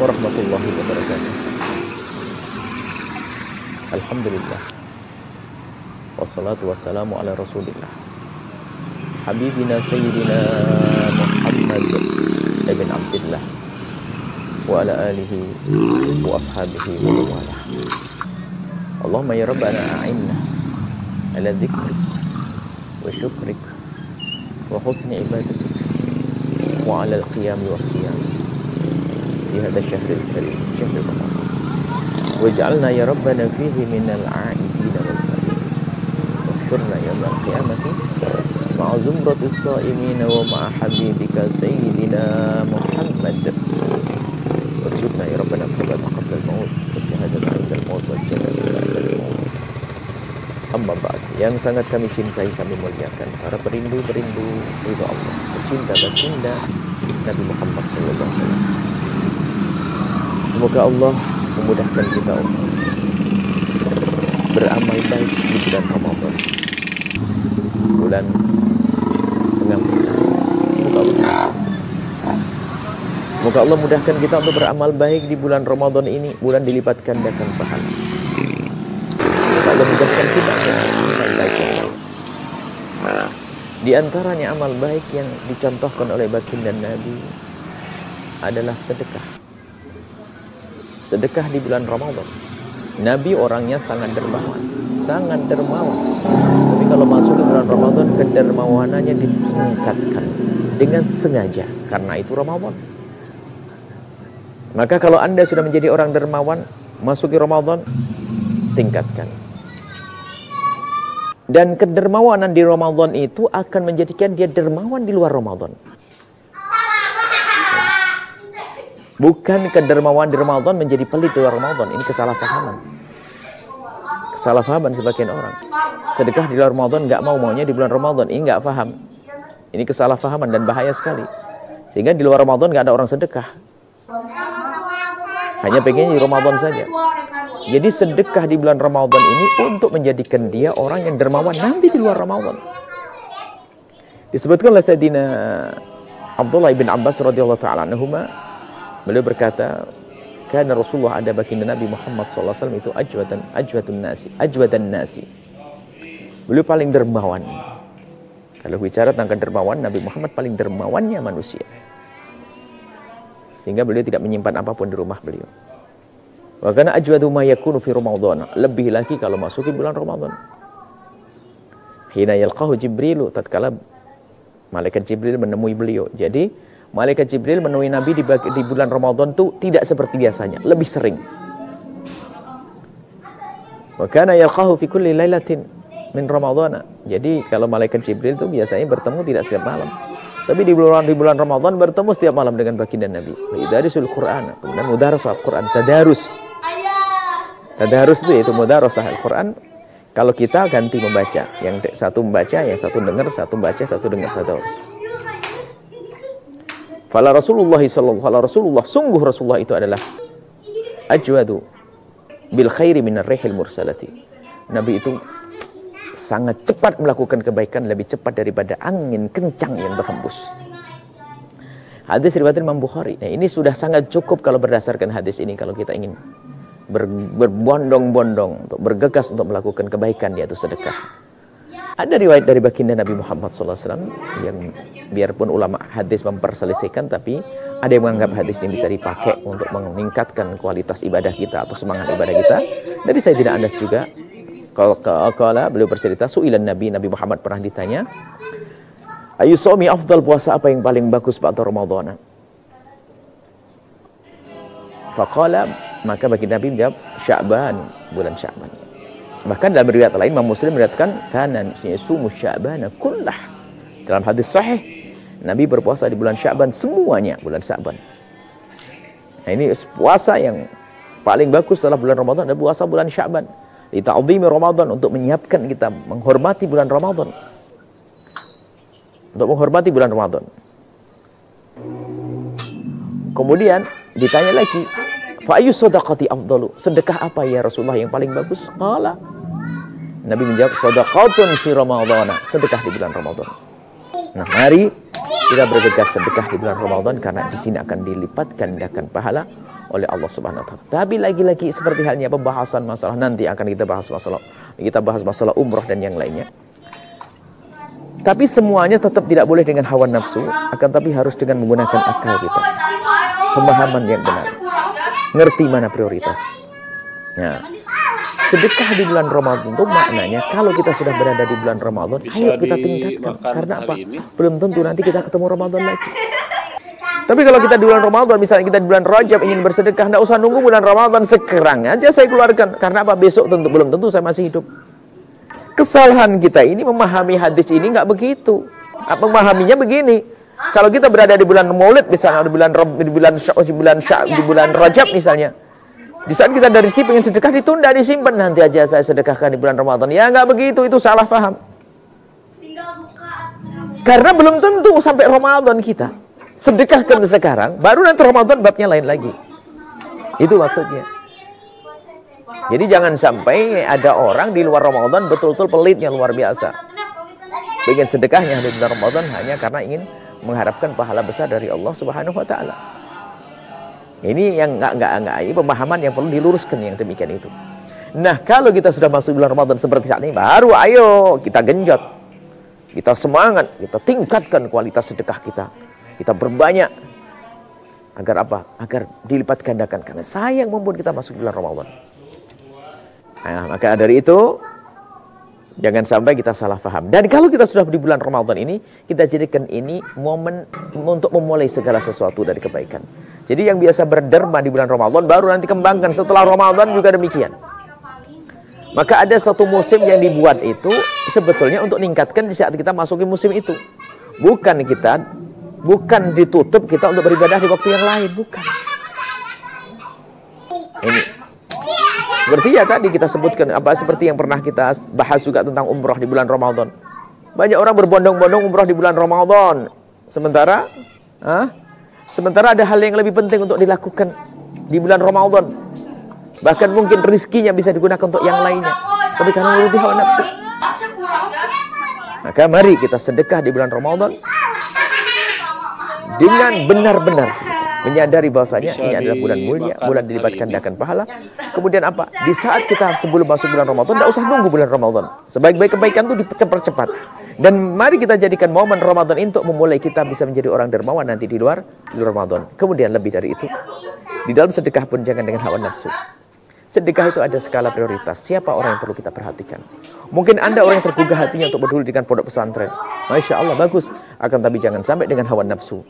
warahmatullahi wabarakatuh. Alhamdulillah. Wassalatu wassalamu ala rasulillah Habibina Sayyidina Muhammad ibn Abdillah wa ala alihi wa ashabihi wa mawalah. Allahumma ya Rabbana a'inna ala dhikrik wa syukrik wa husni ibadatik wa ala al-qiyam wa siyam في هذا الشهر الكريم شهر رمضان واجعلنا يا ربنا فيه من العائدين والفائزين واحشرنا يوم القيامة مع زمرة الصائمين ومع حبيبك سيدنا محمد وارزقنا يا ربنا التوبة قبل الموت والشهادة عند الموت والجنة بعد الموت. Amma ba'd, yang sangat kami cintai, kami muliakan para perindu-perindu ridha Allah, pecinta baginda Nabi Muhammad SAW. Semoga Allah memudahkan kita untuk beramal baik di bulan Ramadan, bulan pengampunan. Semoga Allah mudahkan kita untuk beramal baik di bulan Ramadan ini, bulan dilipat gandakan pahala. Allah mudahkan kita amal baik yang lain. Di antaranya amal baik yang dicontohkan oleh baginda Nabi adalah sedekah. Sedekah di bulan Ramadan. Nabi orangnya sangat dermawan, sangat dermawan. Tapi kalau masuk ke bulan Ramadan, kedermawanannya ditingkatkan dengan sengaja karena itu Ramadan. Maka kalau Anda sudah menjadi orang dermawan, masuk ke Ramadan, tingkatkan. Dan kedermawanan di Ramadan itu akan menjadikan dia dermawan di luar Ramadan. Bukan kedermawan di Ramadan menjadi pelit di luar Ramadan. Ini kesalahpahaman. Kesalahpahaman sebagian orang. Sedekah di luar Ramadan nggak maunya di bulan Ramadan. Ini nggak paham. Ini kesalahpahaman dan bahaya sekali. Sehingga di luar Ramadan nggak ada orang sedekah. Hanya pengennya di Ramadan saja. Jadi sedekah di bulan Ramadan ini untuk menjadikan dia orang yang dermawan nanti di luar Ramadan. Disebutkan oleh Sayyidina Abdullah bin Abbas radhiyallahu ta'ala anhuma, beliau berkata, karena Rasulullah ada baginda Nabi Muhammad SAW itu ajwadan nasi. Beliau paling dermawan. Kalau bicara tentang dermawan, Nabi Muhammad paling dermawannya manusia. Sehingga beliau tidak menyimpan apapun di rumah beliau. Wa kana ajwadu ma yakunu fi Ramadan. Lebih lagi kalau masuk di bulan Ramadan. Hina yalqahu Jibril, tatkala malaikat Jibril menemui beliau. Jadi malaikat Jibril menemui Nabi di bulan Ramadan itu tidak seperti biasanya, lebih sering. Wa kana yalqahu fi kulli lailatin min Ramadan. Jadi kalau malaikat Jibril itu biasanya bertemu tidak setiap malam. Tapi di bulan Ramadan bertemu setiap malam dengan baginda Nabi. Yudarisul Quran, kemudian mudarasah Al-Quran, tadarus. Tadarus itu yaitu mudarasah Al-Quran. Kalau kita ganti membaca, yang satu membaca, yang satu dengar, satu baca, satu dengar, tadarus. Fala Rasulullah sungguh Rasulullah itu adalah ajwadu bil khairi minar rihil mursalati. Nabi itu sangat cepat melakukan kebaikan, lebih cepat daripada angin kencang yang berhembus. Hadis riwayat Imam Bukhari. Nah, ini sudah sangat cukup kalau berdasarkan hadis ini kalau kita ingin berbondong-bondong untuk bergegas untuk melakukan kebaikan, yaitu sedekah. Ada riwayat dari baginda Nabi Muhammad SAW yang biarpun ulama hadis memperselisihkan, tapi ada yang menganggap hadis ini bisa dipakai untuk meningkatkan kualitas ibadah kita atau semangat ibadah kita. Dari Sayyidina Anas juga, kalau beliau bercerita, su'ilan Nabi Muhammad pernah ditanya, ayu somi afdal, puasa apa yang paling bagus pada Ramadan? Faqala, maka bagi Nabi menjawab, Sya'ban, bulan Sya'ban. Bahkan dalam riwayat lain, Imam Muslim meriwayatkan, kanan yasumu Sya'bana kullah. Dalam hadis sahih, Nabi berpuasa di bulan Sya'ban semuanya, bulan Sya'ban. Nah, ini puasa yang paling bagus setelah bulan Ramadan adalah puasa bulan Sya'ban. Li ta'zimi Ramadan, untuk menyiapkan kita menghormati bulan Ramadan. Untuk menghormati bulan Ramadan. Kemudian ditanya lagi, fa ayyu shadaqati afdalu, sedekah apa ya Rasulullah yang paling bagus? Qala, Nabi menjawab, shadaqatun fi Ramadan, sedekah di bulan Ramadan. Nah, mari kita bergegas sedekah di bulan Ramadan, karena di sini akan dilipat gandakan pahala oleh Allah Subhanahu wa taala. Tapi lagi-lagi seperti halnya pembahasan masalah nanti akan kita bahas masalah umroh dan yang lainnya. Tapi semuanya tetap tidak boleh dengan hawa nafsu, akan tapi harus dengan menggunakan akal kita. Pemahaman yang benar. Ngerti mana prioritas. Nah, sedekah di bulan Ramadan itu maknanya kalau kita sudah berada di bulan Ramadan, ayo kita tingkatkan. Karena apa? Belum tentu nanti kita ketemu Ramadan lagi. Tapi kalau kita di bulan Ramadan, misalnya kita di bulan Rajab ingin bersedekah, tidak usah nunggu bulan Ramadan, sekarang aja saya keluarkan. Karena apa? Besok belum tentu saya masih hidup. Kesalahan kita ini memahami hadis ini nggak begitu. Memahaminya begini. Kalau kita berada di bulan Maulid, misalnya di bulan Rajab misalnya, di saat kita ada rezeki pengen sedekah ditunda, disimpan, nanti aja saya sedekahkan di bulan Ramadan. Ya nggak begitu, itu salah paham. Karena belum tentu sampai Ramadan kita sedekahkan sekarang, baru nanti Ramadan babnya lain lagi. Itu maksudnya. Jadi jangan sampai ada orang di luar Ramadan betul-betul pelitnya luar biasa. Pengen sedekahnya di bulan Ramadan hanya karena ingin mengharapkan pahala besar dari Allah Subhanahu wa taala. Ini yang ini pemahaman yang perlu diluruskan yang demikian itu. Nah, kalau kita sudah masuk bulan Ramadan seperti saat ini, baru ayo kita genjot. Kita semangat, kita tingkatkan kualitas sedekah kita. Kita berbanyak. Agar apa? Agar dilipat gandakan. Karena sayang membuat kita masuk bulan Ramadan. Nah, maka dari itu jangan sampai kita salah paham. Dan kalau kita sudah di bulan Ramadan ini, kita jadikan ini momen untuk memulai segala sesuatu dari kebaikan. Jadi yang biasa berderma di bulan Ramadan, baru nanti kembangkan setelah Ramadan juga demikian. Maka ada satu musim yang dibuat itu sebetulnya untuk meningkatkan di saat kita masuki musim itu. Bukan ditutup kita untuk beribadah di waktu yang lain, bukan. Ini seperti ya tadi kita sebutkan, seperti yang pernah kita bahas juga tentang umroh di bulan Ramadan. Banyak orang berbondong-bondong umroh di bulan Ramadan. Sementara ada hal yang lebih penting untuk dilakukan di bulan Ramadan. Bahkan mungkin rizkinya bisa digunakan untuk yang lainnya. Tapi karena menuruti hawa nafsu. Maka mari kita sedekah di bulan Ramadan dengan benar-benar menyadari bahwasanya ini adalah bulan mulia, bulan dilipat gandakan pahala. Kemudian apa? Di saat kita sebelum masuk bulan Ramadan, tidak usah nunggu bulan Ramadan. Sebaik-baik kebaikan itu dipercepat. Dan mari kita jadikan momen Ramadan untuk memulai kita bisa menjadi orang dermawan nanti di luar Ramadan. Kemudian lebih dari itu, di dalam sedekah pun jangan dengan hawa nafsu. Sedekah itu ada skala prioritas. Siapa orang yang perlu kita perhatikan? Mungkin Anda orang yang tergugah hatinya untuk peduli dengan pondok pesantren. Masya Allah, bagus. Akan tapi jangan sampai dengan hawa nafsu.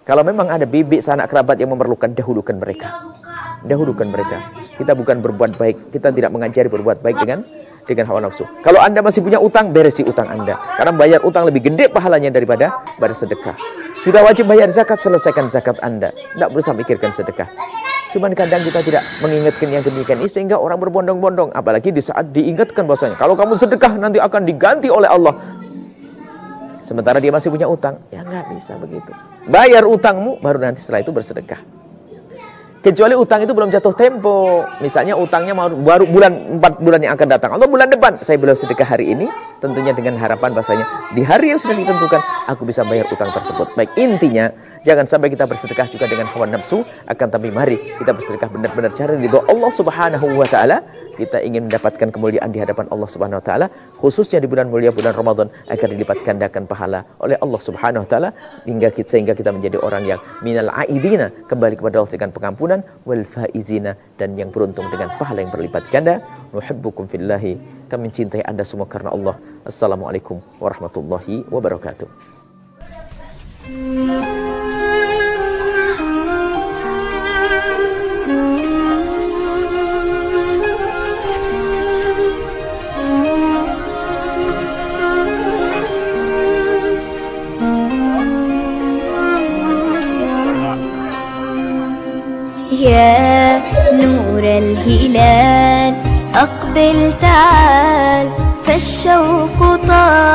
Kalau memang ada bibik sanak kerabat yang memerlukan, dahulukan mereka. Dahulukan mereka. Kita bukan berbuat baik. Kita tidak mengajari berbuat baik dengan hawa nafsu. Kalau Anda masih punya utang, beresi utang Anda. Karena bayar utang lebih gede pahalanya daripada sedekah. Sudah wajib bayar zakat, selesaikan zakat Anda. Tidak berusaha mikirkan sedekah. Cuman kadang kita tidak mengingatkan yang demikian ini sehingga orang berbondong-bondong. Apalagi di saat diingatkan bahwasanya kalau kamu sedekah nanti akan diganti oleh Allah. Sementara dia masih punya utang. Ya nggak bisa begitu. Bayar utangmu baru nanti setelah itu bersedekah. Kecuali utang itu belum jatuh tempo. Misalnya utangnya baru 4 bulan yang akan datang. Atau bulan depan. Saya belum sedekah hari ini. Tentunya dengan harapan bahasanya di hari yang sudah ditentukan aku bisa bayar utang tersebut. Baik, intinya jangan sampai kita bersedekah juga dengan hawa nafsu. Akan tapi mari kita bersedekah benar-benar cara ridho Allah Subhanahu wa taala. Kita ingin mendapatkan kemuliaan di hadapan Allah Subhanahu wa taala, khususnya di bulan mulia bulan Ramadan agar dilipat gandakan pahala oleh Allah Subhanahu wa taala sehingga kita menjadi orang yang minal aidina, kembali kepada Allah dengan pengampunan, wal faizina, dan yang beruntung dengan pahala yang berlipat ganda. Nuhibbukum fillahi, kami mencintai Anda semua karena Allah. Assalamualaikum warahmatullahi wabarakatuh. يا نور الهلال أقبل تعال فالشوق طال